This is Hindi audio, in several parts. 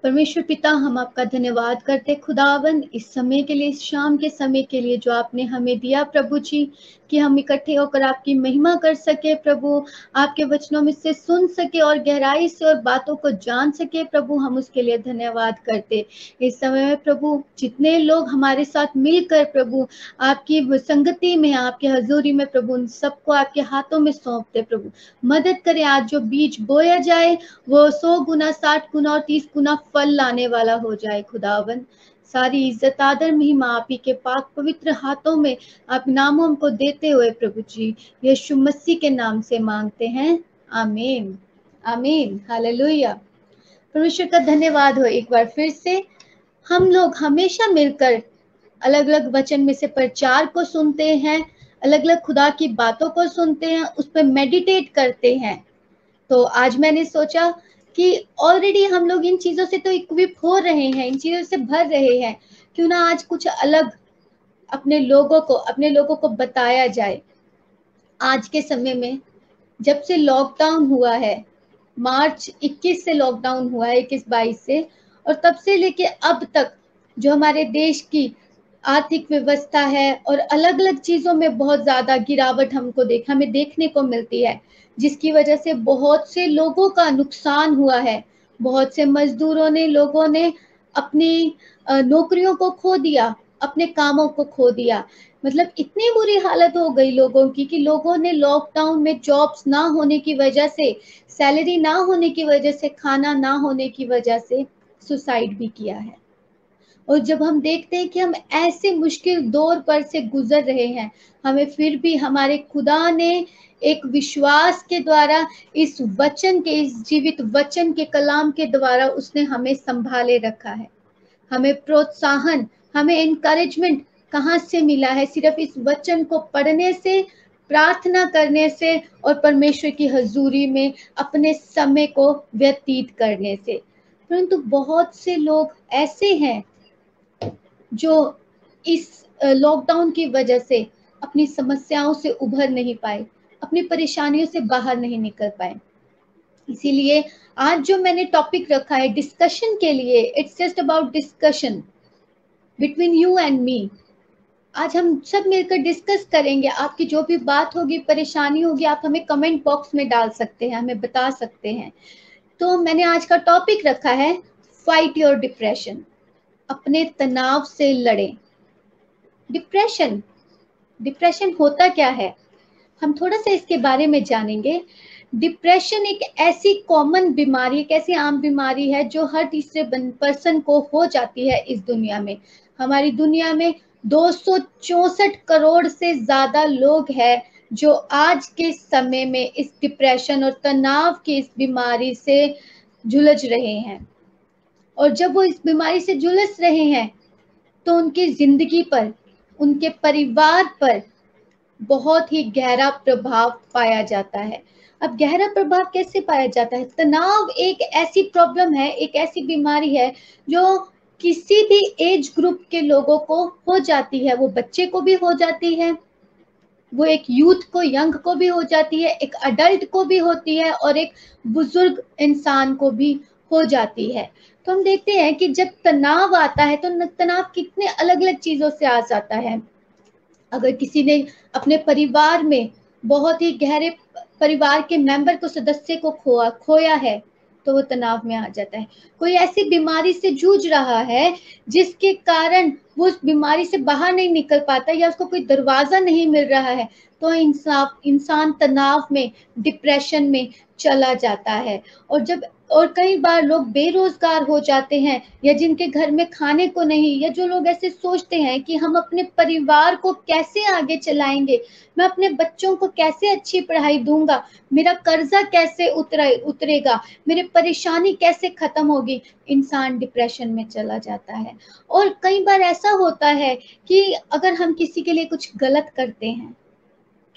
परमेश्वर पिता, हम आपका धन्यवाद करते खुदावन इस समय के लिए, इस शाम के समय के लिए जो आपने हमें दिया प्रभु जी, कि हम इकट्ठे होकर आपकी महिमा कर सके प्रभु, आपके वचनों में से सुन सके और गहराई से और बातों को जान सके प्रभु। हम उसके लिए धन्यवाद करते। इस समय में प्रभु जितने लोग हमारे साथ मिलकर प्रभु आपकी संगति में, आपके हजूरी में प्रभु, उन सबको आपके हाथों में सौंपते प्रभु। मदद करें, आज जो बीज बोया जाए वो 100 गुना, 60 गुना और 30 गुना फल लाने वाला हो जाए खुदावन। सारी इज्जत आदर महिमा आप ही के पाक पवित्र हाथों में आप नामों को देते हुए प्रभु जी, यीशु मसीह के नाम से मांगते हैं, आमीन आमीन। हालेलुया। परमेश्वर का धन्यवाद हो एक बार फिर से। हम लोग हमेशा मिलकर अलग अलग वचन में से प्रचार को सुनते हैं, अलग अलग खुदा की बातों को सुनते हैं, उस पर मेडिटेट करते हैं। तो आज मैंने सोचा कि ऑलरेडी हम लोग इन चीजों से तो इक्विप हो रहे हैं, इन चीजों से भर रहे हैं, क्यों ना आज कुछ अलग अपने लोगों को बताया जाए। आज के समय में जब से लॉकडाउन हुआ है, मार्च 21 से लॉकडाउन हुआ है, 21-22 से, और तब से लेके अब तक जो हमारे देश की आर्थिक व्यवस्था है और अलग अलग चीजों में बहुत ज्यादा गिरावट हमें देखने को मिलती है, जिसकी वजह से बहुत से लोगों का नुकसान हुआ है। बहुत से लोगों ने अपनी नौकरियों को खो दिया, अपने कामों को खो दिया। मतलब इतनी बुरी हालत हो गई लोगों की कि लोगों ने लॉकडाउन में जॉब्स ना होने की वजह से, सैलरी ना होने की वजह से, खाना ना होने की वजह से सुसाइड भी किया है। और जब हम देखते हैं कि हम ऐसे मुश्किल दौर पर से गुजर रहे हैं, हमें फिर भी हमारे खुदा ने एक विश्वास के द्वारा, इस वचन के, इस जीवित वचन के कलाम के द्वारा उसने हमें संभाले रखा है। हमें प्रोत्साहन, हमें इनकरेजमेंट कहाँ से मिला है? सिर्फ इस वचन को पढ़ने से, प्रार्थना करने से और परमेश्वर की हजूरी में अपने समय को व्यतीत करने से। परंतु बहुत से लोग ऐसे हैं जो इस लॉकडाउन की वजह से अपनी समस्याओं से उभर नहीं पाए, अपनी परेशानियों से बाहर नहीं निकल पाए। इसीलिए आज जो मैंने टॉपिक रखा है डिस्कशन के लिए, it's just about discussion between you and me. आज हम सब मिलकर डिस्कस करेंगे। आपकी जो भी बात होगी, परेशानी होगी, आप हमें कमेंट बॉक्स में डाल सकते हैं, हमें बता सकते हैं। तो मैंने आज का टॉपिक रखा है फाइट योर डिप्रेशन, अपने तनाव से लड़ें। डिप्रेशन, डिप्रेशन होता क्या है, हम थोड़ा सा इसके बारे में जानेंगे। डिप्रेशन एक ऐसी कॉमन बीमारी, एक ऐसी आम बीमारी है जो हर तीसरे पर्सन को हो जाती है इस दुनिया में। हमारी दुनिया में 264 करोड़ से ज्यादा लोग हैं जो आज के समय में इस डिप्रेशन और तनाव की इस बीमारी से झुलझ रहे हैं। और जब वो इस बीमारी से झुलस रहे हैं तो उनकी जिंदगी पर, उनके परिवार पर बहुत ही गहरा प्रभाव पाया जाता है। अब गहरा प्रभाव कैसे पाया जाता है? तनाव एक ऐसी प्रॉब्लम है, एक ऐसी बीमारी है जो किसी भी एज ग्रुप के लोगों को हो जाती है। वो बच्चे को भी हो जाती है, वो एक यूथ को, यंग को भी हो जाती है, एक अडल्ट को भी होती है और एक बुजुर्ग इंसान को भी हो जाती है। तो हम देखते हैं कि जब तनाव आता है तो तनाव कितने अलग अलग चीजों से आ जाता है। अगर किसी ने अपने परिवार में बहुत ही गहरे परिवार के मेंबर को, सदस्य को खोया है, तो वो तनाव में आ जाता है। कोई ऐसी बीमारी से जूझ रहा है जिसके कारण वो उस बीमारी से बाहर नहीं निकल पाता या उसको कोई दरवाजा नहीं मिल रहा है, तो इंसान तनाव में, डिप्रेशन में चला जाता है। और कई बार लोग बेरोजगार हो जाते हैं, या जिनके घर में खाने को नहीं, या जो लोग ऐसे सोचते हैं कि हम अपने परिवार को कैसे आगे चलाएंगे, मैं अपने बच्चों को कैसे अच्छी पढ़ाई दूंगा, मेरा कर्जा कैसे उतरेगा, मेरे परेशानी कैसे खत्म होगी। इंसान डिप्रेशन में चला जाता है। और कई बार ऐसा होता है कि अगर हम किसी के लिए कुछ गलत करते हैं,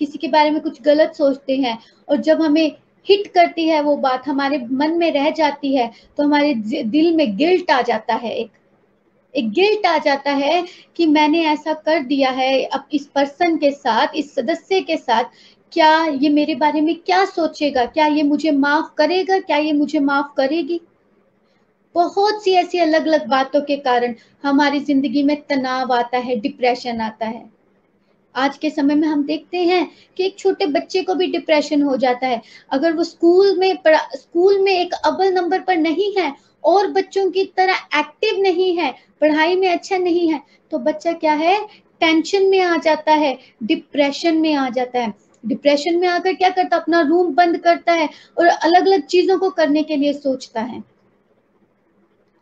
किसी के बारे में कुछ गलत सोचते हैं, और जब हमें हिट करती है वो बात, हमारे मन में रह जाती है, तो हमारे दिल में गिल्ट आ जाता है, एक गिल्ट आ जाता है कि मैंने ऐसा कर दिया है अब इस पर्सन के साथ, इस सदस्य के साथ, क्या ये मेरे बारे में क्या सोचेगा, क्या ये मुझे माफ करेगा, क्या ये मुझे माफ करेगी। बहुत सी ऐसी अलग अलग बातों के कारण हमारी जिंदगी में तनाव आता है, डिप्रेशन आता है। आज के समय में हम देखते हैं कि एक छोटे बच्चे को भी डिप्रेशन हो जाता है अगर वो स्कूल में एक अव्वल नंबर पर नहीं है और बच्चों की तरह एक्टिव नहीं है, पढ़ाई में अच्छा नहीं है, तो बच्चा क्या है, टेंशन में आ जाता है, डिप्रेशन में आ जाता है। डिप्रेशन में आकर क्या करता है, अपना रूम बंद करता है और अलग अलग चीजों को करने के लिए सोचता है।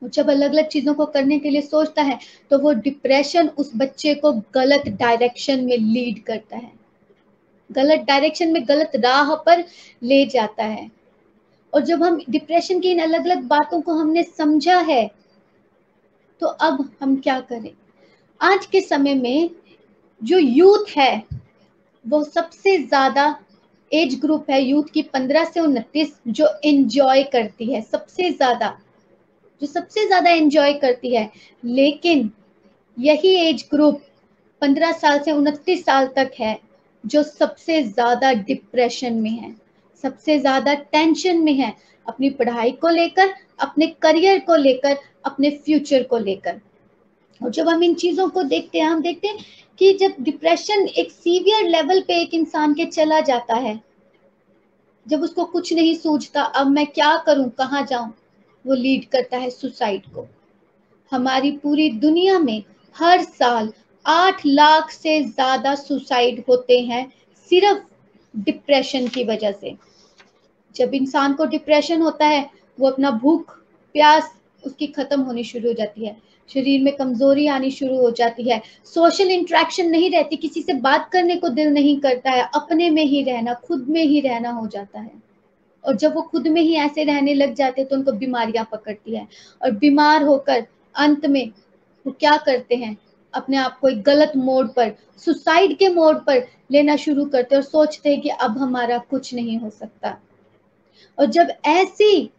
जब अलग अलग चीजों को करने के लिए सोचता है तो वो डिप्रेशन उस बच्चे को गलत डायरेक्शन में लीड करता है, गलत डायरेक्शन में, गलत राह पर ले जाता है। और जब हम डिप्रेशन की इन अलग अलग बातों को हमने समझा है तो अब हम क्या करें। आज के समय में जो यूथ है वो सबसे ज्यादा एज ग्रुप है यूथ की 15 से 29 जो एंजॉय करती है, सबसे ज्यादा, जो सबसे ज्यादा एंजॉय करती है। लेकिन यही एज ग्रुप 15 साल से 29 साल तक है जो सबसे ज्यादा डिप्रेशन में है, सबसे ज्यादा टेंशन में है, अपनी पढ़ाई को लेकर, अपने करियर को लेकर, अपने फ्यूचर को लेकर। और जब हम इन चीजों को देखते हैं, हम देखते हैं कि जब डिप्रेशन एक सीवियर लेवल पे एक इंसान के चला जाता है, जब उसको कुछ नहीं सूझता अब मैं क्या करूं, कहाँ जाऊं, वो लीड करता है सुसाइड को। हमारी पूरी दुनिया में हर साल 8 लाख से ज्यादा सुसाइड होते हैं सिर्फ डिप्रेशन की वजह से। जब इंसान को डिप्रेशन होता है वो अपना भूख प्यास उसकी खत्म होनी शुरू हो जाती है, शरीर में कमजोरी आनी शुरू हो जाती है, सोशल इंटरेक्शन नहीं रहती, किसी से बात करने को दिल नहीं करता है, अपने में ही रहना, खुद में ही रहना हो जाता है। और जब वो खुद में ही ऐसे रहने लग जाते हैं तो उनको बीमारियां पकड़ती है और बीमार होकर अंत में वो क्या करते हैं, अपने आप को एक गलत मोड़ पर, सुसाइड के मोड़ पर लेना शुरू करते हैं और सोचते हैं कि अब हमारा कुछ नहीं हो सकता। और जब ऐसी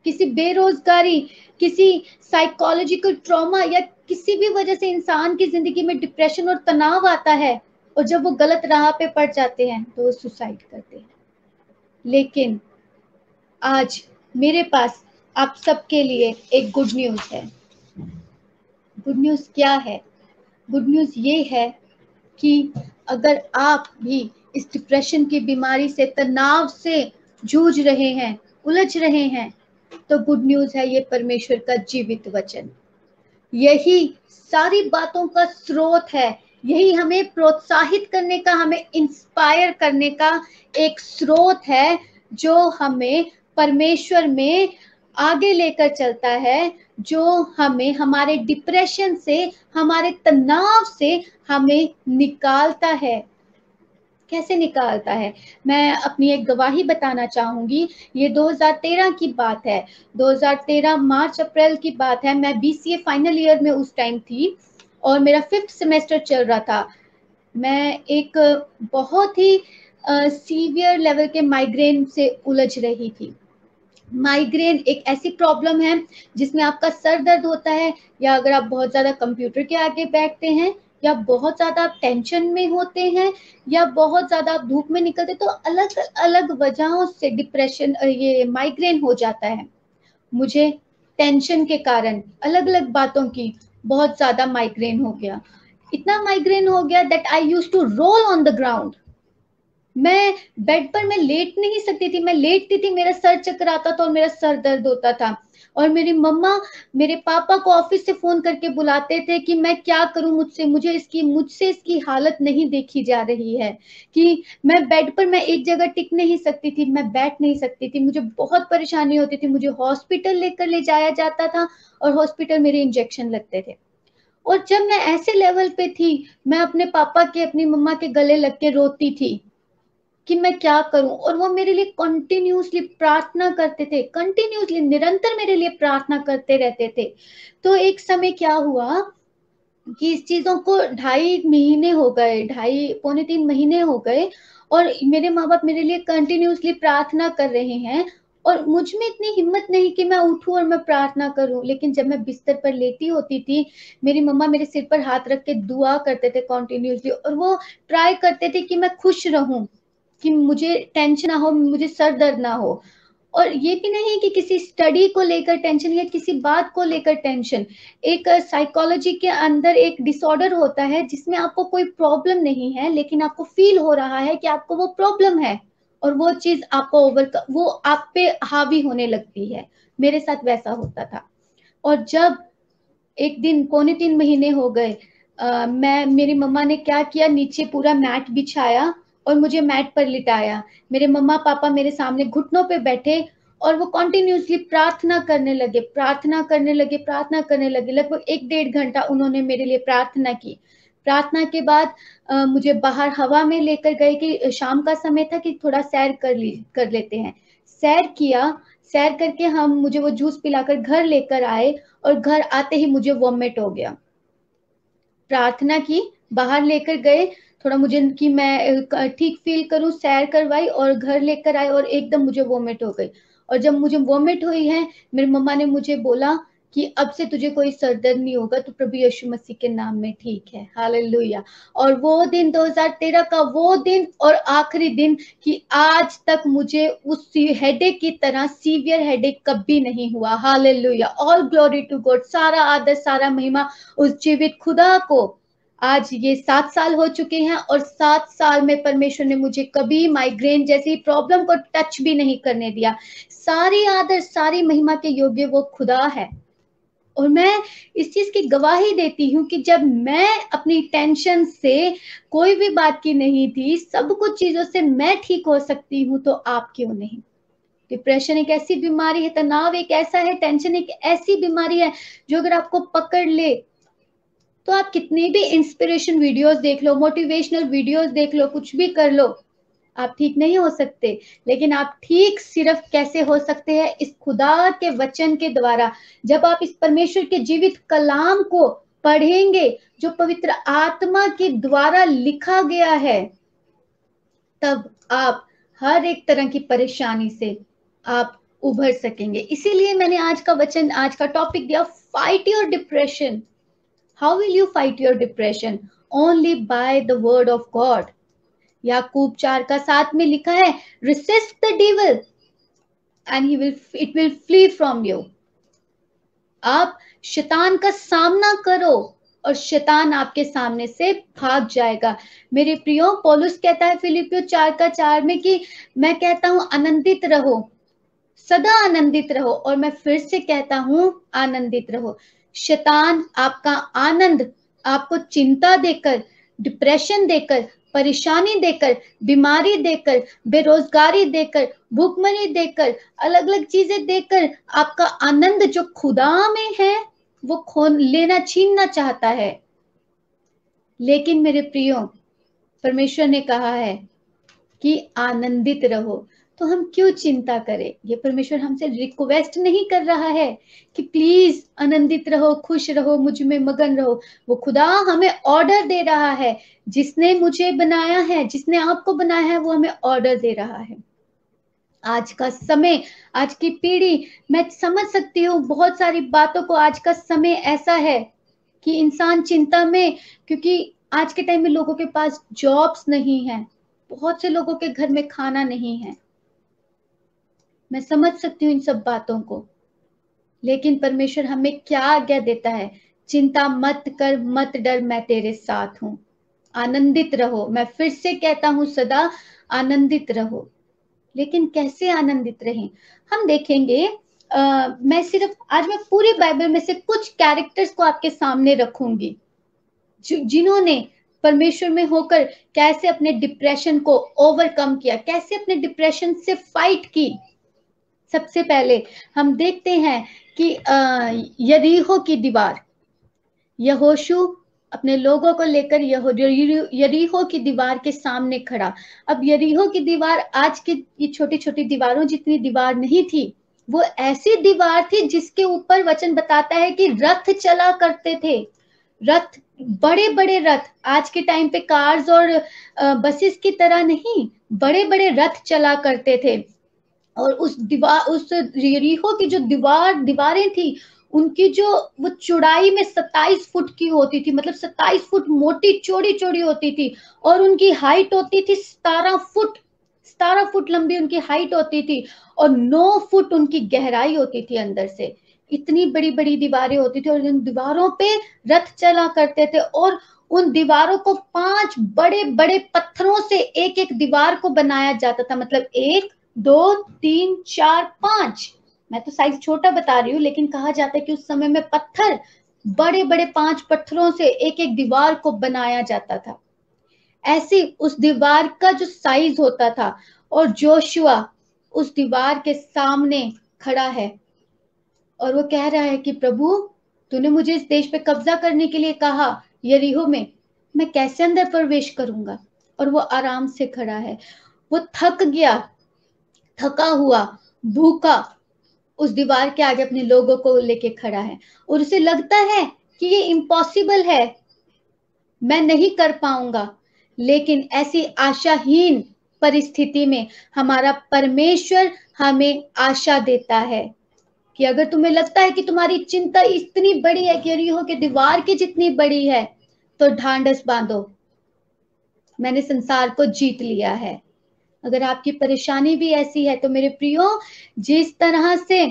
किसी बेरोजगारी, किसी साइकोलॉजिकल ट्रॉमा या किसी भी वजह से इंसान की जिंदगी में डिप्रेशन और तनाव आता है और जब वो गलत राह पे पड़ जाते हैं तो वो सुसाइड करते हैं। लेकिन आज मेरे पास आप सबके लिए एक गुड न्यूज है। गुड न्यूज क्या है? गुड न्यूज ये है कि अगर आप भी इस डिप्रेशन की बीमारी से, तनाव से जूझ रहे हैं, उलझ रहे हैं, तो गुड न्यूज है ये परमेश्वर का जीवित वचन। यही सारी बातों का स्रोत है, यही हमें प्रोत्साहित करने का, हमें इंस्पायर करने का एक स्रोत है जो हमें परमेश्वर में आगे लेकर चलता है, जो हमें हमारे डिप्रेशन से, हमारे तनाव से हमें निकालता है। कैसे निकालता है? मैं अपनी एक गवाही बताना चाहूंगी। ये 2013 की बात है, 2013 मार्च अप्रैल की बात है। मैं बीसीए फाइनल ईयर में उस टाइम थी और मेरा 5th सेमेस्टर चल रहा था। मैं एक बहुत ही सीवियर लेवल के माइग्रेन से उलझ रही थी। माइग्रेन एक ऐसी प्रॉब्लम है जिसमें आपका सर दर्द होता है, या अगर आप बहुत ज्यादा कंप्यूटर के आगे बैठते हैं, या बहुत ज्यादा आप टेंशन में होते हैं, या बहुत ज्यादा आप धूप में निकलते, तो अलग अलग वजहों से डिप्रेशन, ये माइग्रेन हो जाता है। मुझे टेंशन के कारण, अलग अलग बातों की बहुत ज्यादा माइग्रेन हो गया। इतना माइग्रेन हो गया that I used to roll on the ground. मैं बेड पर मैं लेट नहीं सकती थी, मैं लेटती थी मेरा सर चकराता था और मेरा सर दर्द होता था। और मेरी मम्मा मेरे पापा को ऑफिस से फोन करके बुलाते थे कि मैं क्या करूं, मुझसे इसकी हालत नहीं देखी जा रही है, कि मैं बेड पर, मैं एक जगह टिक नहीं सकती थी, मैं बैठ नहीं सकती थी, मुझे बहुत परेशानी होती थी, मुझे हॉस्पिटल लेकर ले जाया जाता था और हॉस्पिटल मेरे इंजेक्शन लगते थे। और जब मैं ऐसे लेवल पे थी, मैं अपने पापा के, अपनी मम्मा के गले लग के रोती थी कि मैं क्या करूं, और वो मेरे लिए कंटिन्यूअसली प्रार्थना करते थे, कंटिन्यूअसली निरंतर मेरे लिए प्रार्थना करते रहते थे। तो एक समय क्या हुआ कि इस चीजों को 2.5 महीने हो गए, 2.5 पौने 3 महीने हो गए, और मेरे माँ बाप मेरे लिए कंटिन्यूअसली प्रार्थना कर रहे हैं और मुझ में इतनी हिम्मत नहीं कि मैं उठूं और मैं प्रार्थना करूं। लेकिन जब मैं बिस्तर पर लेटी होती थी, मेरी मम्मा मेरे सिर पर हाथ रख के दुआ करते थे कॉन्टिन्यूसली, और वो ट्राई करते थे कि मैं खुश रहूं, कि मुझे टेंशन ना हो, मुझे सर दर्द ना हो। और ये भी नहीं कि किसी स्टडी को लेकर टेंशन या किसी बात को लेकर टेंशन। एक साइकोलॉजी के अंदर एक डिसऑर्डर होता है जिसमें आपको कोई प्रॉब्लम नहीं है, लेकिन आपको फील हो रहा है कि आपको वो प्रॉब्लम है और वो चीज आपको वो आप पे हावी होने लगती है। मेरे साथ वैसा होता था। और जब एक दिन 2.25 महीने हो गए, मेरी मम्मा ने क्या किया, नीचे पूरा मैट बिछाया और मुझे मैट पर लिटाया। मेरे मम्मा पापा मेरे सामने घुटनों पे बैठे और वो कॉन्टिन्यूसली प्रार्थना करने लगे, प्रार्थना करने लगे, प्रार्थना करने लगे। लगभग 1-1.5 घंटा उन्होंने मेरे लिए प्रार्थना की। प्रार्थना के बाद मुझे बाहर हवा में लेकर गए कि शाम का समय था कि थोड़ा सैर कर लेते हैं। सैर किया, सैर करके हम मुझे वो जूस पिलाकर घर लेकर आए और घर आते ही मुझे वॉमिट हो गया। प्रार्थना की, बाहर लेकर गए, थोड़ा मुझे कि मैं ठीक फील करूं, सैर करवाई और घर लेकर आए और एकदम मुझे वॉमिट हो गई। और जब मुझे वॉमिट हुई है, मेरी मम्मा ने मुझे बोला कि अब से तुझे कोई सर दर्द नहीं होगा, तो प्रभु यीशु मसीह के नाम में ठीक है। हालेलुया। और वो दिन 2013 का वो दिन और आखिरी दिन कि आज तक मुझे उस हेडेक की तरह सीवियर हेडेक कभी नहीं हुआ। Hallelujah. All glory to God. सारा आदर, सारा महिमा उस जीवित खुदा को। आज ये 7 साल हो चुके हैं और 7 साल में परमेश्वर ने मुझे कभी माइग्रेन जैसी प्रॉब्लम को टच भी नहीं करने दिया। सारी आदर, सारी महिमा के योग्य वो खुदा है। और मैं इस चीज की गवाही देती हूँ कि जब मैं अपनी टेंशन से कोई भी बात की नहीं थी, सब कुछ चीजों से मैं ठीक हो सकती हूँ, तो आप क्यों नहीं। डिप्रेशन एक ऐसी बीमारी है, तनाव एक ऐसा है, टेंशन एक ऐसी बीमारी है जो अगर आपको पकड़ ले तो आप कितनी भी इंस्पिरेशन वीडियोस देख लो, मोटिवेशनल वीडियोस देख लो, कुछ भी कर लो, आप ठीक नहीं हो सकते। लेकिन आप ठीक सिर्फ कैसे हो सकते हैं, इस खुदा के वचन के द्वारा। जब आप इस परमेश्वर के जीवित कलाम को पढ़ेंगे जो पवित्र आत्मा के द्वारा लिखा गया है, तब आप हर एक तरह की परेशानी से आप उभर सकेंगे। इसीलिए मैंने आज का वचन, आज का टॉपिक दिया, fight your depression. How will you fight your depression? Only by the word of God. याकूब 4:7 में लिखा है, resist the devil and it will flee from you. आप शैतान का सामना करो और शैतान आपके सामने से भाग जाएगा। मेरे प्रियो, पौलुस कहता है फिलिपियो 4:4 में कि मैं कहता हूं आनंदित रहो, सदा आनंदित रहो। और मैं फिर से कहता हूं आनंदित रहो। शैतान आपका आनंद आपको चिंता देकर, डिप्रेशन देकर, परेशानी देकर, बीमारी देकर, बेरोजगारी देकर, भूखमरी देकर, अलग अलग चीजें देकर आपका आनंद जो खुदा में है वो लेना, छीनना चाहता है। लेकिन मेरे प्रियो, परमेश्वर ने कहा है कि आनंदित रहो, तो हम क्यों चिंता करें। ये परमेश्वर हमसे रिक्वेस्ट नहीं कर रहा है कि प्लीज आनंदित रहो, खुश रहो, मुझ में मगन रहो। वो खुदा हमें ऑर्डर दे रहा है। जिसने मुझे बनाया है, जिसने आपको बनाया है, वो हमें ऑर्डर दे रहा है। आज का समय, आज की पीढ़ी, मैं समझ सकती हूँ बहुत सारी बातों को। आज का समय ऐसा है कि इंसान चिंता में, क्योंकि आज के टाइम में लोगों के पास जॉब्स नहीं है, बहुत से लोगों के घर में खाना नहीं है। मैं समझ सकती हूँ इन सब बातों को, लेकिन परमेश्वर हमें क्या आज्ञा देता है, चिंता मत कर, मत डर, मैं तेरे साथ हूँ। आनंदित रहो। मैं फिर से कहता हूँ, सदा आनंदित रहो। लेकिन कैसे आनंदित रहें, हम देखेंगे। आज मैं पूरी बाइबल में से कुछ कैरेक्टर्स को आपके सामने रखूंगी जिन्होंने परमेश्वर में होकर कैसे अपने डिप्रेशन को ओवरकम किया, कैसे अपने डिप्रेशन से फाइट की। सबसे पहले हम देखते हैं कि यरीहो की दीवार, यहोशू अपने लोगों को लेकर यरीहो की दीवार के सामने खड़ा। अब यरीहो की दीवार आज की ये छोटी छोटी दीवारों जितनी दीवार नहीं थी, वो ऐसी दीवार थी जिसके ऊपर वचन बताता है कि रथ चला करते थे। रथ, बड़े बड़े रथ, आज के टाइम पे कार्स और बसेस की तरह नहीं, बड़े बड़े रथ चला करते थे। और उस यरीहो की जो दीवारें थी, उनकी जो वो चौड़ाई में 27 फुट की होती थी, मतलब 27 फुट मोटी चौड़ी चौड़ी होती थी। और उनकी हाइट होती थी 17 फुट। 17 फुट लंबी उनकी हाइट होती थी और 9 फुट उनकी गहराई होती थी अंदर से। इतनी बड़ी बड़ी दीवारें होती थी और इन दीवारों पे रथ चला करते थे और उन दीवारों को 5 बड़े बड़े पत्थरों से एक एक दीवार को बनाया जाता था। मतलब 1 2 3 4 5, मैं तो साइज छोटा बता रही हूँ, लेकिन कहा जाता है कि उस समय में पत्थर बड़े बड़े 5 पत्थरों से एक एक दीवार को बनाया जाता था। ऐसी उस दीवार का जो साइज होता था, और जोशुआ उस दीवार के सामने खड़ा है और वो कह रहा है कि प्रभु, तूने मुझे इस देश पे कब्जा करने के लिए कहा यरीहो में, मैं कैसे अंदर प्रवेश करूंगा? और वो आराम से खड़ा है। वो थक गया, थका हुआ, भूखा उस दीवार के आगे अपने लोगों को लेके खड़ा है और उसे लगता है कि ये इम्पॉसिबल है, मैं नहीं कर पाऊंगा। लेकिन ऐसी आशाहीन परिस्थिति में हमारा परमेश्वर हमें आशा देता है कि अगर तुम्हें लगता है कि तुम्हारी चिंता इतनी बड़ी है कि यरीहो के दीवार की जितनी बड़ी है, तो ढांढस बांधो, मैंने संसार को जीत लिया है। अगर आपकी परेशानी भी ऐसी है तो मेरे प्रियो, जिस तरह से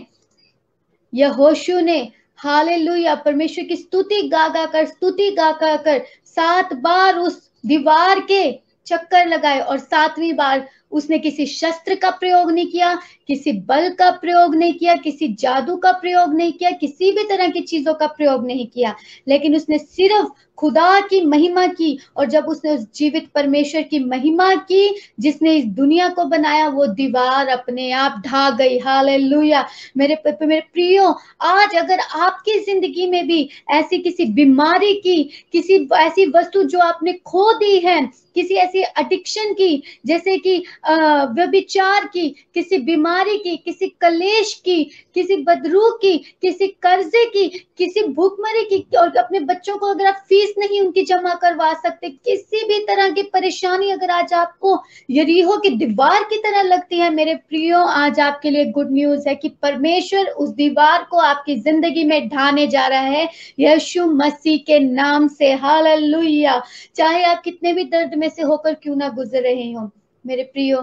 यहोशू ने हालेलुया परमेश्वर की स्तुति गा गा कर 7 बार उस दीवार के चक्कर लगाए और 7वीं बार उसने किसी शस्त्र का प्रयोग नहीं किया, किसी बल का प्रयोग नहीं किया, किसी जादू का प्रयोग नहीं किया, किसी भी तरह की चीजों का प्रयोग नहीं किया, लेकिन उसने सिर्फ खुदा की महिमा की। और जब उसने उस जीवित परमेश्वर की महिमा की जिसने इस दुनिया को बनाया, वो दीवार अपने आप ढा गई। हालेलुया। मेरे प्रियो, आज अगर आपकी जिंदगी में भी ऐसी किसी बीमारी की, किसी ऐसी वस्तु जो आपने खो दी है, किसी ऐसी एडिक्शन की, जैसे कि व्यभिचार की, किसी बीमारी की, किसी कलेश की, किसी बदरू की, किसी कर्जे की, किसी भूखमरी की, और अपने बच्चों को अगर आप फीस नहीं उनकी जमा करवा सकते, किसी भी तरह की परेशानी अगर आज आपको यरीहो की दीवार की तरह लगती है, मेरे प्रियो, आज आपके लिए गुड न्यूज है कि परमेश्वर उस दीवार को आपकी जिंदगी में ढाने जा रहा है यीशु मसीह के नाम से। हालेलुया। चाहे आप कितने भी दर्द में से होकर क्यों ना गुजर रहे हो, मेरे प्रियो,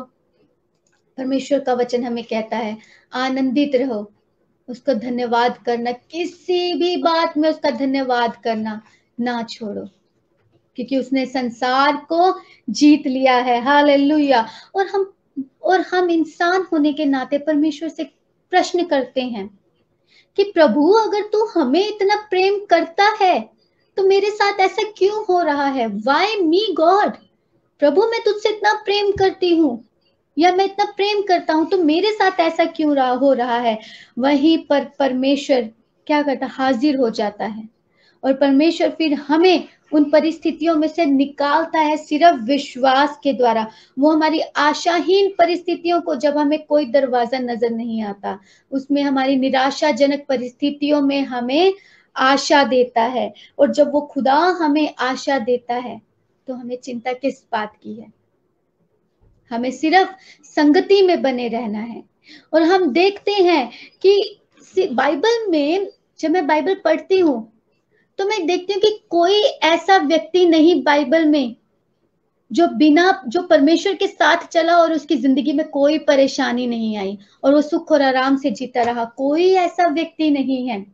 परमेश्वर का वचन हमें कहता है आनंदित रहो, उसको धन्यवाद करना, किसी भी बात में उसका धन्यवाद करना ना छोड़ो, क्योंकि उसने संसार को जीत लिया है। हालेलुया। और हम इंसान होने के नाते परमेश्वर से प्रश्न करते हैं कि प्रभु, अगर तू हमें इतना प्रेम करता है तो मेरे साथ ऐसा क्यों हो रहा है? Why me God? प्रभु, मैं तुझसे इतना प्रेम करती हूँ या मैं इतना प्रेम करता हूं, तो मेरे साथ ऐसा क्यों हो रहा है? वहीं पर परमेश्वर क्या करता? हाजिर हो जाता है और परमेश्वर फिर हमें उन परिस्थितियों में से निकालता है सिर्फ विश्वास के द्वारा। वो हमारी आशाहीन परिस्थितियों को, जब हमें कोई दरवाजा नजर नहीं आता, उसमें हमारी निराशाजनक परिस्थितियों में हमें आशा देता है। और जब वो खुदा हमें आशा देता है तो हमें चिंता किस बात की है? हमें सिर्फ संगति में बने रहना है। और हम देखते हैं कि बाइबल में, जब मैं बाइबल पढ़ती हूँ तो मैं देखती हूँ कि कोई ऐसा व्यक्ति नहीं बाइबल में जो परमेश्वर के साथ चला और उसकी जिंदगी में कोई परेशानी नहीं आई और वो सुख और आराम से जीता रहा। कोई ऐसा व्यक्ति नहीं है।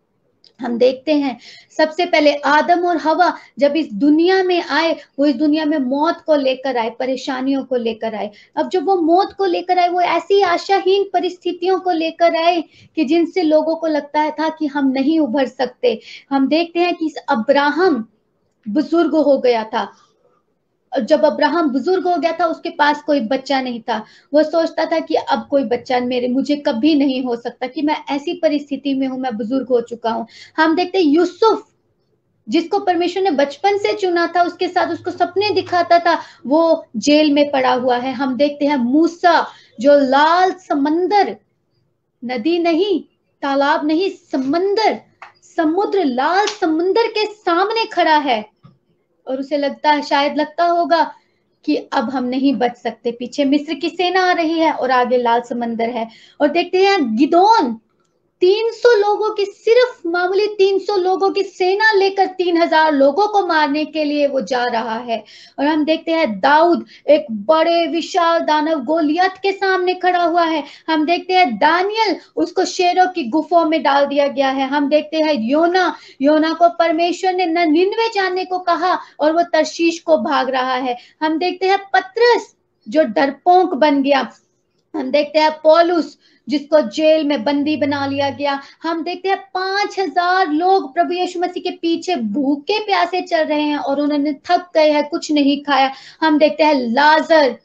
हम देखते हैं सबसे पहले आदम और हवा जब इस दुनिया में आए, वो इस दुनिया में मौत को लेकर आए, परेशानियों को लेकर आए। अब जब वो मौत को लेकर आए, वो ऐसी आशाहीन परिस्थितियों को लेकर आए कि जिनसे लोगों को लगता था कि हम नहीं उभर सकते। हम देखते हैं कि अब्राहम बुजुर्ग हो गया था। जब अब्राहम बुजुर्ग हो गया था, उसके पास कोई बच्चा नहीं था। वो सोचता था कि अब कोई बच्चा मुझे कभी नहीं हो सकता, कि मैं ऐसी परिस्थिति में हूं, मैं बुजुर्ग हो चुका हूं। हम देखते हैं यूसुफ, जिसको परमेश्वर ने बचपन से चुना था, उसके साथ उसको सपने दिखाता था, वो जेल में पड़ा हुआ है। हम देखते हैं मूसा, जो लाल समंदर, नदी नहीं, तालाब नहीं, समुद्र, लाल समुद्र के सामने खड़ा है और उसे शायद लगता होगा कि अब हम नहीं बच सकते, पीछे मिस्र की सेना आ रही है और आगे लाल समंदर है। और देखते हैं गिदोन, 300 लोगों की सिर्फ मामूली 300 लोगों की सेना लेकर 3000 लोगों को मारने के लिए वो जा रहा है। और हम देखते हैं दाऊद एक बड़े विशाल दानव गोलियत के सामने खड़ा हुआ है। हम देखते हैं दानियल, उसको शेरों की गुफाओं में डाल दिया गया है। हम देखते हैं योना को परमेश्वर ने निन्वे जाने को कहा और वो तर्शीश को भाग रहा है। हम देखते हैं पतरस जो डरपोक बन गया। हम देखते हैं पौलुस जिसको जेल में बंदी बना लिया गया। हम देखते हैं 5000 लोग प्रभु यीशु मसीह के पीछे भूखे प्यासे चल रहे हैं और उन्होंने थक गए हैं, कुछ नहीं खाया। हम देखते हैं लाजर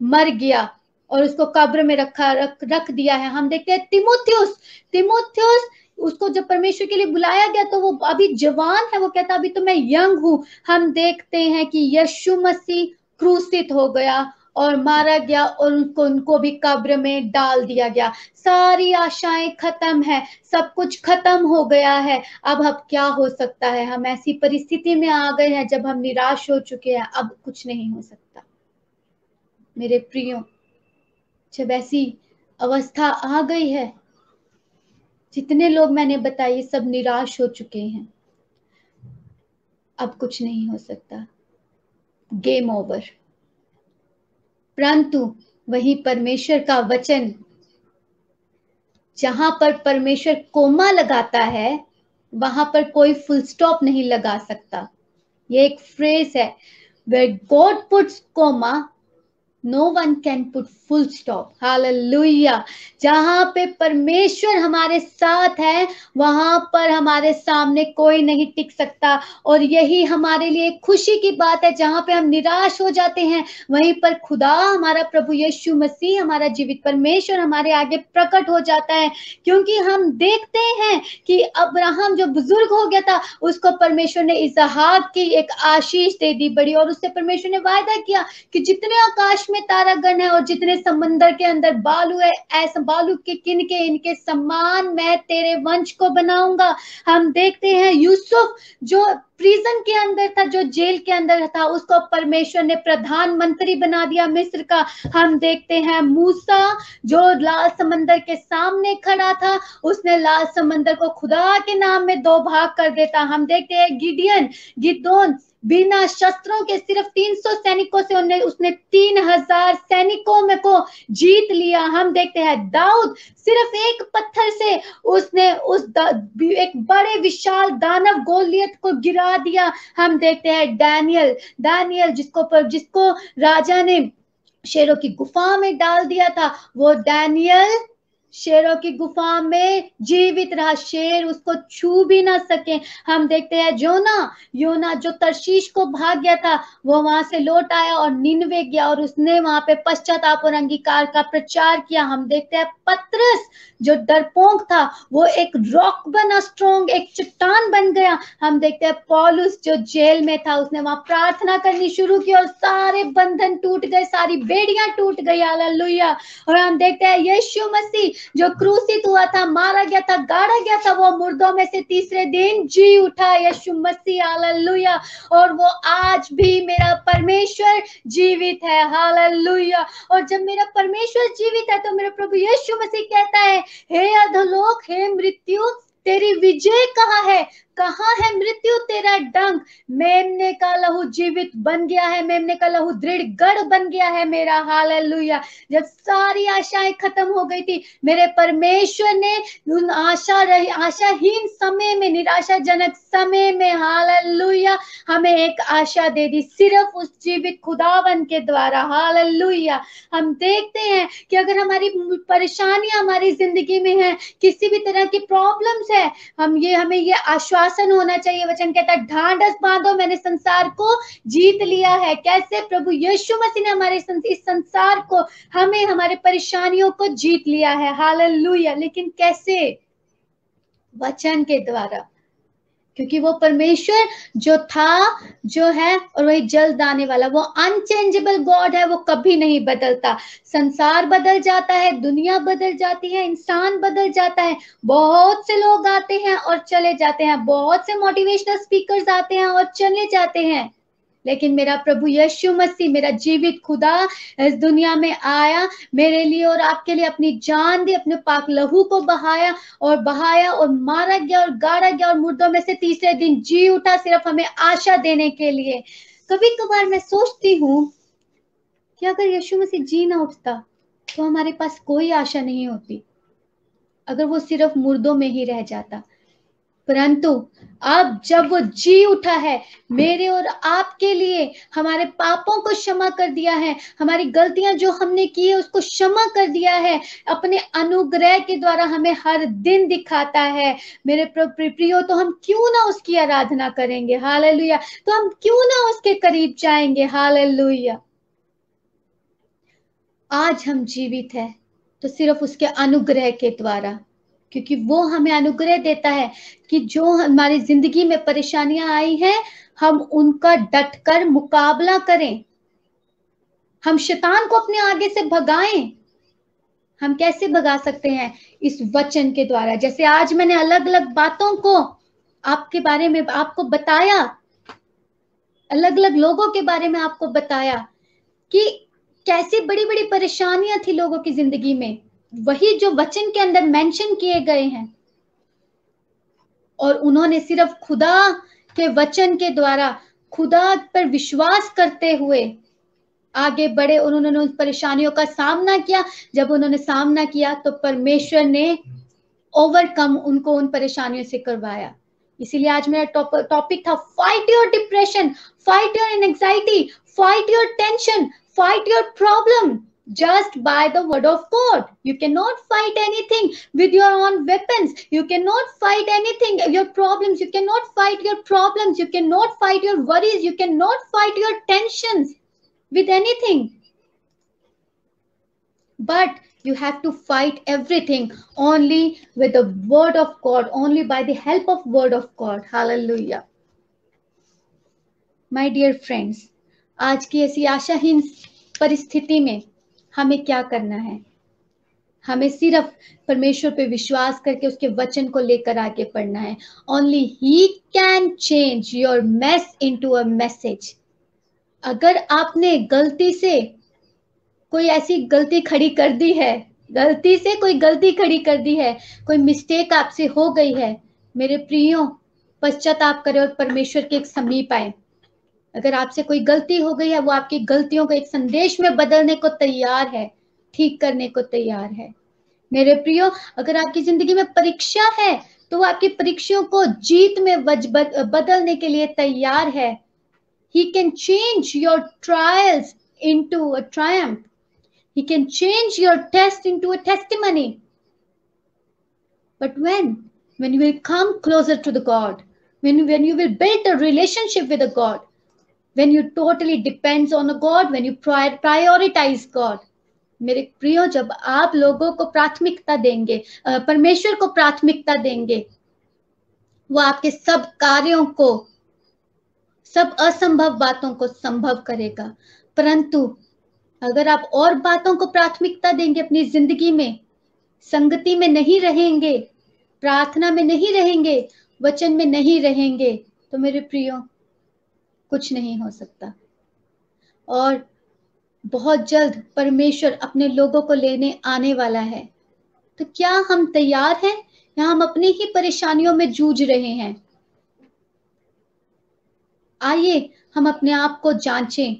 मर गया और उसको कब्र में रख दिया है। हम देखते हैं तिमुथियुस उसको जब परमेश्वर के लिए बुलाया गया तो वो अभी जवान है, वो कहता अभी तो मैं यंग हूं। हम देखते हैं कि यीशु मसीह क्रूसित हो गया और मारा गया और उनको भी कब्र में डाल दिया गया। सारी आशाएं खत्म है, सब कुछ खत्म हो गया है। अब क्या हो सकता है? हम ऐसी परिस्थिति में आ गए हैं जब हम निराश हो चुके हैं, अब कुछ नहीं हो सकता। मेरे प्रियो, जब ऐसी अवस्था आ गई है, जितने लोग मैंने बताए सब निराश हो चुके हैं, अब कुछ नहीं हो सकता, गेम ओवर। परंतु वही परमेश्वर का वचन, जहां पर परमेश्वर कोमा लगाता है वहां पर कोई फुल स्टॉप नहीं लगा सकता। ये एक फ्रेज है, where God puts comma, no one can put full stop। Hallelujah. जहां पे परमेश्वर हमारे साथ है वहां पर हमारे सामने कोई नहीं टिक सकता। और यही हमारे लिए खुशी की बात है, जहां पे हम निराश हो जाते हैं वहीं पर खुदा हमारा प्रभु यीशु मसीह, हमारा जीवित परमेश्वर हमारे आगे प्रकट हो जाता है। क्योंकि हम देखते हैं कि अब्राहम जो बुजुर्ग हो गया था, उसको परमेश्वर ने इसहाक की एक आशीष दे दी बड़ी, और उससे परमेश्वर ने वायदा किया कि जितने आकाश में तारागण है और जितने समंदर के अंदर बालू है, ऐसा बालू के किनके इनके समान मैं तेरे वंश को बनाऊंगा। हम देखते हैं यूसुफ जो प्रिजन के अंदर था, जो जेल के अंदर था, उसको परमेश्वर ने प्रधानमंत्री बना दिया मिस्र का। हम देखते हैं मूसा जो लाल समंदर के सामने खड़ा था, उसने लाल समंदर को खुदा के नाम में 2 भाग कर देता। हम देखते हैं गिदोन बिना शस्त्रों के सिर्फ 300 सैनिकों से उसने 3000 सैनिकों में को जीत लिया। हम देखते हैं दाऊद सिर्फ एक पत्थर से उसने एक बड़े विशाल दानव गोलियत को गिरा दिया। हम देखते हैं दानियल जिसको राजा ने शेरों की गुफा में डाल दिया था, वो दानियल शेरों की गुफा में जीवित रहा, शेर उसको छू भी ना सके। हम देखते हैं योना जो तर्शीश को भाग गया था, वो वहां से लौट आया और निनवे गया और उसने वहां पे पश्चाताप और अंगीकार का प्रचार किया। हम देखते हैं पतरस जो डरपोक था, वो एक रॉक बना, स्ट्रॉन्ग, एक चट्टान बन गया। हम देखते हैं पौलुस जो जेल में था, उसने वहां प्रार्थना करनी शुरू की और सारे बंधन टूट गए, सारी बेड़ियां टूट गई। हालेलुया। और हम देखते हैं यीशु मसीह जो क्रूसित हुआ था, मारा गया था, गाड़ा गया था, वो मुर्दों में से तीसरे दिन जी उठा, यीशु मसीह। हालेलुया। और वो आज भी मेरा परमेश्वर जीवित है। हालेलुया। और जब मेरा परमेश्वर जीवित है तो मेरा प्रभु यीशु मसीह कहता है, हे अधोलोक, हे मृत्यु, तेरी विजय कहाँ है? कहाँ है मृत्यु तेरा डंक? मेमने का लहू जीवित बन गया है, मेमने का लहू दृढ़ गढ़ बन गया है मेरा। हालेलुया। जब सारी आशाएं खत्म हो गई थी, मेरे परमेश्वर ने उन आशाहीन समय में, निराशाजनक समय में, हालेलुया, हमें एक आशा दे दी, सिर्फ उस जीवित खुदावन के द्वारा। हालेलुया। हम देखते हैं कि अगर हमारी परेशानियां हमारी जिंदगी में है, किसी भी तरह की प्रॉब्लम्स है, हमें ये आश्वासन होना चाहिए। वचन कहता है, ढांढस बांधो, मैंने संसार को जीत लिया है। कैसे? प्रभु यीशु मसीह ने हमारे इस संसार को, हमें, हमारे परेशानियों को जीत लिया है। हालेलुया। लेकिन कैसे? वचन के द्वारा। क्योंकि वो परमेश्वर जो था, जो है और वही जल्द आने वाला, वो अनचेंजेबल गॉड है, वो कभी नहीं बदलता। संसार बदल जाता है, दुनिया बदल जाती है, इंसान बदल जाता है, बहुत से लोग आते हैं और चले जाते हैं, बहुत से मोटिवेशनल स्पीकर्स आते हैं और चले जाते हैं, लेकिन मेरा प्रभु यीशु मसीह, मेरा जीवित खुदा इस दुनिया में आया, मेरे लिए और आपके लिए अपनी जान दी, अपने पाक लहू को बहाया और मारा गया और गाड़ा गया और मुर्दों में से तीसरे दिन जी उठा, सिर्फ हमें आशा देने के लिए। कभी कभार मैं सोचती हूँ कि अगर यीशु मसीह जी ना उठता तो हमारे पास कोई आशा नहीं होती, अगर वो सिर्फ मुर्दों में ही रह जाता। परंतु अब जब वो जी उठा है, मेरे और आपके लिए हमारे पापों को क्षमा कर दिया है, हमारी गलतियां जो हमने की है उसको क्षमा कर दिया है, अपने अनुग्रह के द्वारा हमें हर दिन दिखाता है। मेरे प्रियो, तो हम क्यों ना उसकी आराधना करेंगे। हालेलुया। तो हम क्यों ना उसके करीब जाएंगे। हालेलुया। आज हम जीवित है तो सिर्फ उसके अनुग्रह के द्वारा, क्योंकि वो हमें अनुग्रह देता है कि जो हमारी जिंदगी में परेशानियां आई हैं, हम उनका डटकर मुकाबला करें, हम शैतान को अपने आगे से भगाएं। हम कैसे भगा सकते हैं? इस वचन के द्वारा। जैसे आज मैंने अलग अलग बातों को आपके बारे में आपको बताया, अलग अलग लोगों के बारे में आपको बताया कि कैसी बड़ी बड़ी परेशानियां थी लोगों की जिंदगी में, वही जो वचन के अंदर मेंशन किए गए हैं, और उन्होंने सिर्फ खुदा के वचन के द्वारा, खुदा पर विश्वास करते हुए आगे बढ़े। उन्होंने उन परेशानियों का सामना किया। जब उन्होंने सामना किया तो परमेश्वर ने ओवरकम उनको उन परेशानियों से करवाया। इसीलिए आज मेरा टॉपिक था, fight your depression, fight your anxiety, fight your tension, fight your problem just by the word of God. You cannot fight anything with your own weapons. You cannot fight anything, your problems. You cannot fight your problems. You cannot fight your worries. You cannot fight your tensions with anything. But you have to fight everything only with the word of God, only by the help of word of God. Hallelujah. My dear friends, आज की ऐसी आशाहीन परिस्थिति में हमें क्या करना है? हमें सिर्फ परमेश्वर पे विश्वास करके उसके वचन को लेकर आगे बढ़ना है। Only He can change your mess into a message. अगर आपने गलती से कोई ऐसी गलती खड़ी कर दी है, गलती से कोई गलती खड़ी कर दी है, कोई मिस्टेक आपसे हो गई है, मेरे प्रियो, पश्चाताप करें और परमेश्वर के समीप आए। अगर आपसे कोई गलती हो गई है, वो आपकी गलतियों को एक संदेश में बदलने को तैयार है, ठीक करने को तैयार है। मेरे प्रियो, अगर आपकी जिंदगी में परीक्षा है तो वो आपकी परीक्षाओं को जीत में बदलने के लिए तैयार है। He can change your trials into a triumph. He can change your test into a testimony. But when you will come closer to the God, when you will build a relationship with the God, when you totally depends on a God, when you prioritize God. मेरे प्रियो, जब आप लोगों को प्राथमिकता देंगे, परमेश्वर को प्राथमिकता देंगे, वो आपके सब कार्यों को, सब असंभव बातों को संभव करेगा। परंतु अगर आप और बातों को प्राथमिकता देंगे अपनी जिंदगी में, संगति में नहीं रहेंगे, प्रार्थना में नहीं रहेंगे, वचन में नहीं रहेंगे, तो मेरे प्रियो कुछ नहीं हो सकता। और बहुत जल्द परमेश्वर अपने लोगों को लेने आने वाला है। तो क्या हम तैयार हैं या हम अपनी ही परेशानियों में जूझ रहे हैं? आइए हम अपने आप को जांचें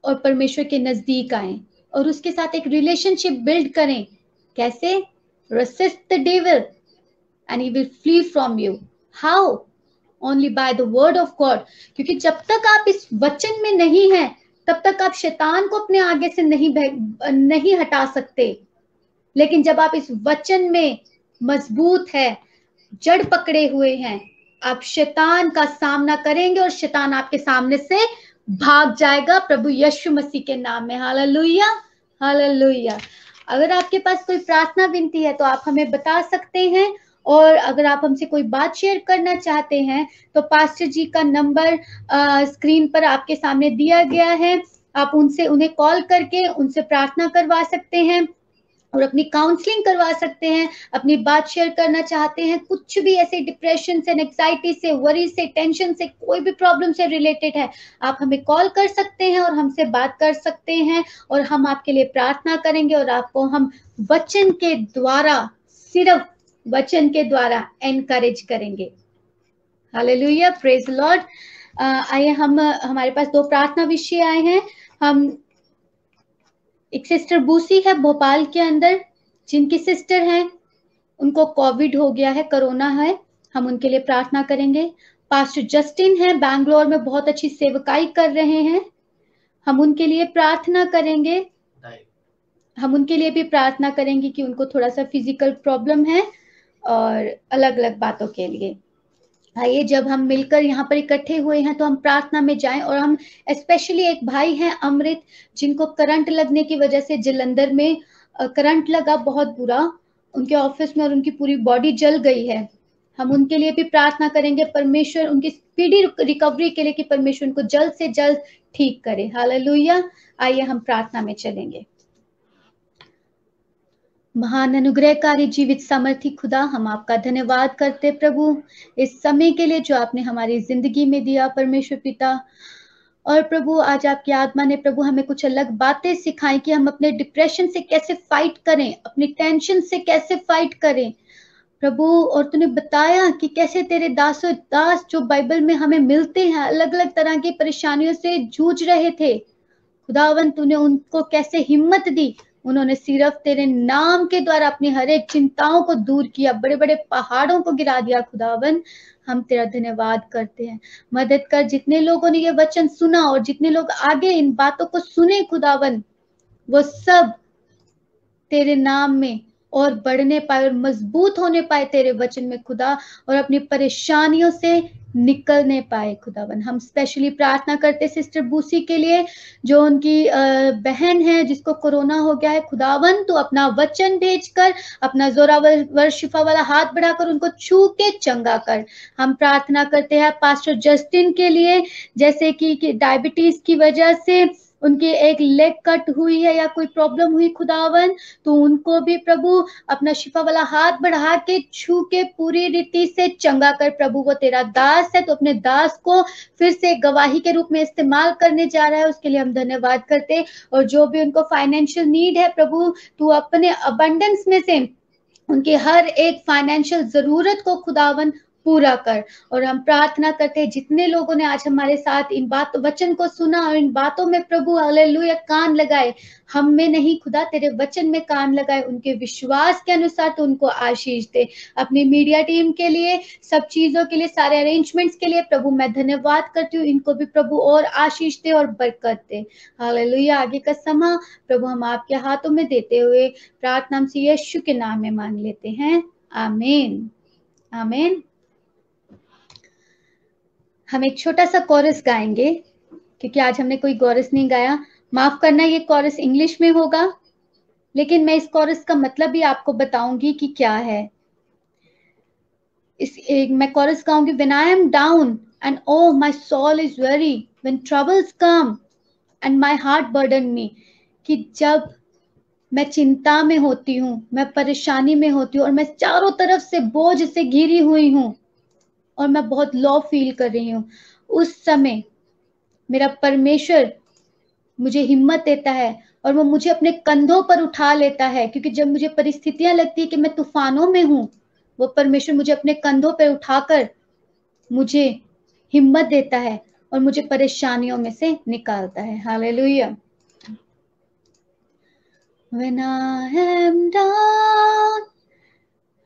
और परमेश्वर के नजदीक आएं और उसके साथ एक रिलेशनशिप बिल्ड करें। कैसे? Resist the devil and he will flee from you. How? Only by the word of God. क्योंकि जब तक आप इस वचन में नहीं हैं, तब तक आप शैतान को अपने आगे से नहीं हटा सकते। लेकिन जब आप इस वचन में मजबूत है, जड़ पकड़े हुए हैं, आप शैतान का सामना करेंगे और शैतान आपके सामने से भाग जाएगा, प्रभु यीशु मसीह के नाम में। Hallelujah, hallelujah. अगर आपके पास कोई प्रार्थना विनती है तो आप हमें बता सकते हैं, और अगर आप हमसे कोई बात शेयर करना चाहते हैं तो पास्टर जी का नंबर स्क्रीन पर आपके सामने दिया गया है। आप उन्हें कॉल करके उनसे प्रार्थना करवा सकते हैं। और अपनी काउंसलिंग करवा सकते हैं, अपनी बात शेयर करना चाहते हैं, कुछ भी ऐसे डिप्रेशन से, एंग्जाइटी से, वरी से, टेंशन से, कोई भी प्रॉब्लम से रिलेटेड है, आप हमें कॉल कर सकते हैं और हमसे बात कर सकते हैं और हम आपके लिए प्रार्थना करेंगे और आपको हम वचन के द्वारा, सिर्फ वचन के द्वारा एनकरेज करेंगे। Hallelujah, praise Lord. आइए हम हमारे पास 2 प्रार्थना विषय आए हैं। हम एक सिस्टर बूसी है भोपाल के अंदर, जिनकी सिस्टर हैं, उनको कोविड हो गया है, कोरोना है, हम उनके लिए प्रार्थना करेंगे। पास्टर जस्टिन है बैंगलोर में, बहुत अच्छी सेवकाई कर रहे हैं, हम उनके लिए प्रार्थना करेंगे। हम उनके लिए भी प्रार्थना करेंगे कि उनको थोड़ा सा फिजिकल प्रॉब्लम है और अलग अलग बातों के लिए। आइए, जब हम मिलकर यहाँ पर इकट्ठे हुए हैं तो हम प्रार्थना में जाएं। और हम स्पेशली एक भाई हैं अमृत, जिनको करंट लगने की वजह से जलंधर में करंट लगा बहुत बुरा उनके ऑफिस में और उनकी पूरी बॉडी जल गई है। हम उनके लिए भी प्रार्थना करेंगे, परमेश्वर उनकी स्पीडी रिकवरी के लिए कि परमेश्वर उनको जल्द से जल्द ठीक करे। हालेलुया। आइए हम प्रार्थना में चलेंगे। महान अनुग्रहकारी जीवित सामर्थी खुदा, हम आपका धन्यवाद करते प्रभु इस समय के लिए जो आपने हमारी जिंदगी में दिया परमेश्वर पिता। और प्रभु आज आपकी आत्मा ने प्रभु हमें कुछ अलग बातें सिखाई कि हम अपने डिप्रेशन से कैसे फाइट करें, अपनी टेंशन से कैसे फाइट करें प्रभु। और तूने बताया कि कैसे तेरे दास जो बाइबल में हमें मिलते हैं, अलग अलग तरह की परेशानियों से जूझ रहे थे खुदावन, तूने उनको कैसे हिम्मत दी। उन्होंने सिर्फ तेरे नाम के द्वारा अपनी हर एक चिंताओं को दूर किया, बड़े बड़े पहाड़ों को गिरा दिया खुदावन। हम तेरा धन्यवाद करते हैं। मदद कर जितने लोगों ने ये वचन सुना और जितने लोग आगे इन बातों को सुने खुदावन, वो सब तेरे नाम में और बढ़ने पाए और मजबूत होने पाए तेरे वचन में खुदा, और अपनी परेशानियों से निकलने पाए खुदावन। हम स्पेशली प्रार्थना करते सिस्टर बूसी के लिए, जो उनकी बहन है जिसको कोरोना हो गया है खुदावन। तो अपना वचन भेजकर, अपना जोरावर शिफा वाला हाथ बढ़ाकर उनको छू के चंगा कर। हम प्रार्थना करते हैं पास्टर जस्टिन के लिए, जैसे कि डायबिटीज की वजह से उनकी एक लेग कट हुई है या कोई प्रॉब्लम हुई खुदावन, तो उनको भी प्रभु अपना शिफा वाला हाथ बढ़ा के छू के पूरी रीति से चंगा कर प्रभु। वो तेरा दास है, तो अपने दास को फिर से गवाही के रूप में इस्तेमाल करने जा रहा है, उसके लिए हम धन्यवाद करते। और जो भी उनको फाइनेंशियल नीड है प्रभु, तू अपने अबंडेंस में से उनकी हर एक फाइनेंशियल जरूरत को खुदावन पूरा कर। और हम प्रार्थना करते हैं जितने लोगों ने आज हमारे साथ इन वचन को सुना और इन बातों में प्रभु हालेलुया कान लगाए, हम में नहीं खुदा तेरे वचन में कान लगाए, उनके विश्वास के अनुसार तो उनको आशीष दे। अपनी मीडिया टीम के लिए, सब चीजों के लिए, सारे अरेंजमेंट्स के लिए प्रभु मैं धन्यवाद करती हूँ। इनको भी प्रभु और आशीष दे और बरकत दे। हालेलुया। आगे का समा प्रभु हम आपके हाथों में देते हुए प्रार्थना से यीशु के नाम में मांग लेते हैं, आमीन आमीन। हम एक छोटा सा कोरस गाएंगे, क्योंकि आज हमने कोई कोरस नहीं गाया। माफ करना, ये कोरस इंग्लिश में होगा, लेकिन मैं इस कोरस का मतलब भी आपको बताऊंगी कि क्या है। मैं coarse गाऊंगी। When I am down and oh my soul is weary, when troubles come and my heart burden me, कि जब मैं चिंता में होती हूँ, मैं परेशानी में होती हूँ और मैं चारों तरफ से बोझ से घिरी हुई हूँ और मैं बहुत लो फील कर रही हूँ, उस समय मेरा परमेश्वर मुझे हिम्मत देता है और वो मुझे अपने कंधों पर उठा लेता है। क्योंकि जब मुझे परिस्थितियां लगती है कि मैं तूफानों में हूँ, वो परमेश्वर मुझे अपने कंधों पर उठाकर मुझे हिम्मत देता है और मुझे परेशानियों में से निकालता है। Hallelujah. When I am down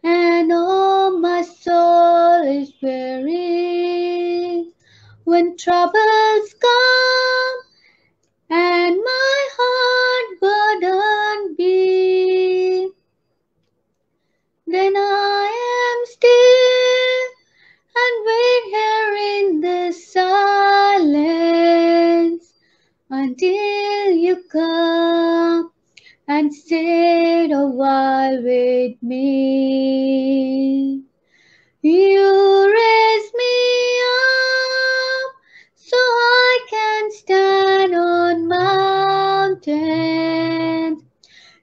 and oh my soul is weary, when troubles come and my heart burdened be, then I am still and wait here in the silence until you come and stay a while with me. You raise me up so I can stand on mountains.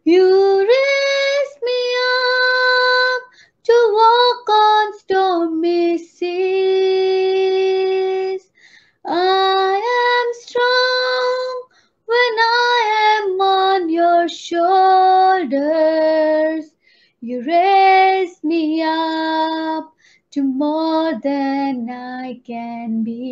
You raise more than I can be.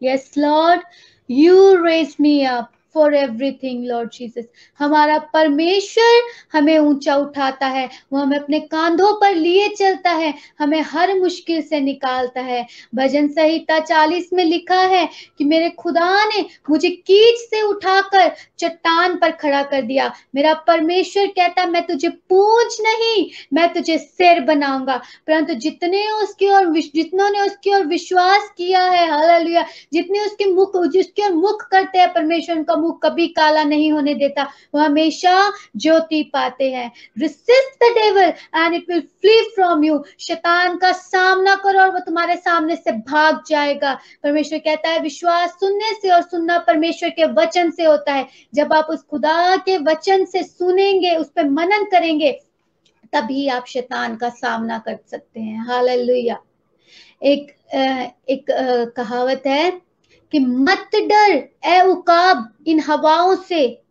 Yes, Lord, you raise me up for everything, Lord Jesus. हमारा परमेश्वर हमें ऊंचा उठाता है, वो हमें अपने कांधों पर लिए चलता है, हमें हर मुश्किल से निकालता है। भजन संहिता 40 में लिखा है कि मेरे खुदा ने मुझे कीच से उठाकर चट्टान पर खड़ा कर दिया। मेरा परमेश्वर कहता, मैं तुझे पूंछ नहीं, मैं तुझे सिर बनाऊंगा। परंतु जितने जितनों ने उसकी ओर विश्वास किया है, हालेलुया, जितने जिसके ओर मुख करते हैं, परमेश्वर उनका मुख कभी काला नहीं होने देता, वो हमेशा ज्योति पाते हैं। Resist the devil and it will flee from you. शैतान का सामना करो और वो तुम्हारे सामने से भाग जाएगा। परमेश्वर कहता है विश्वास सुनने से और सुनना परमेश्वर के वचन से होता है। जब आप उस खुदा के वचन से सुनेंगे, उस पर मनन करेंगे, तभी आप शैतान का सामना कर सकते हैं। हालेलुया। एक कहावत है कि मत डर ए उकाब इन हवाओं से,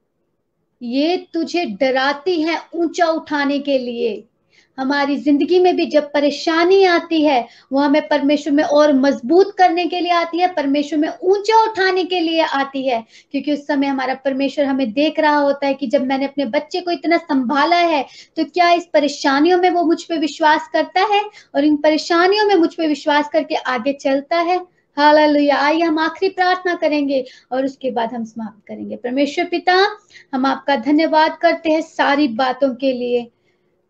ये तुझे डराती है ऊंचा उठाने के लिए। हमारी जिंदगी में भी जब परेशानी आती है, वो हमें परमेश्वर में और मजबूत करने के लिए आती है, परमेश्वर में ऊंचा उठाने के लिए आती है। क्योंकि उस समय हमारा परमेश्वर हमें देख रहा होता है कि जब मैंने अपने बच्चे को इतना संभाला है, तो क्या इस परेशानियों में वो मुझ पे विश्वास करता है और इन परेशानियों में मुझ पे विश्वास करके आगे चलता है। हालेलुया। आइए हम आखिरी प्रार्थना करेंगे और उसके बाद हम समाप्त करेंगे। परमेश्वर पिता, हम आपका धन्यवाद करते हैं सारी बातों के लिए।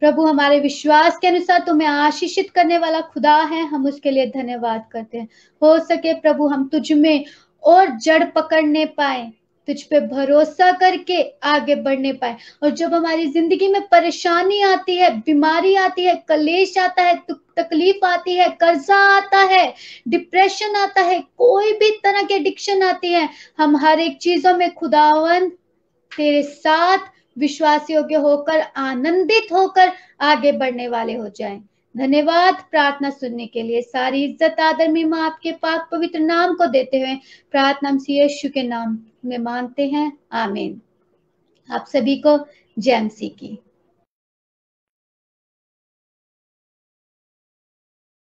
प्रभु, हमारे विश्वास के अनुसार तुम्हें आशीषित करने वाला खुदा है, हम उसके लिए धन्यवाद करते हैं। हो सके प्रभु हम तुझ में और जड़ पकड़ने पाए, तुझ पे भरोसा करके आगे बढ़ने पाए। और जब हमारी जिंदगी में परेशानी आती है, बीमारी आती है, कलेश आता है, तकलीफ आती है, कर्जा आता है, डिप्रेशन आता है, कोई भी तरह की एडिक्शन आती है, हम हर एक चीजों में खुदावन तेरे साथ विश्वास योग्य होकर, आनंदित होकर आगे बढ़ने वाले हो जाएं। धन्यवाद प्रार्थना सुनने के लिए। सारी इज्जत आदर महिमा आपके पाक पवित्र नाम को देते हुए प्रार्थना हम यीशु के नाम में मांगते हैं, आमीन। आप सभी को जय मसीह की।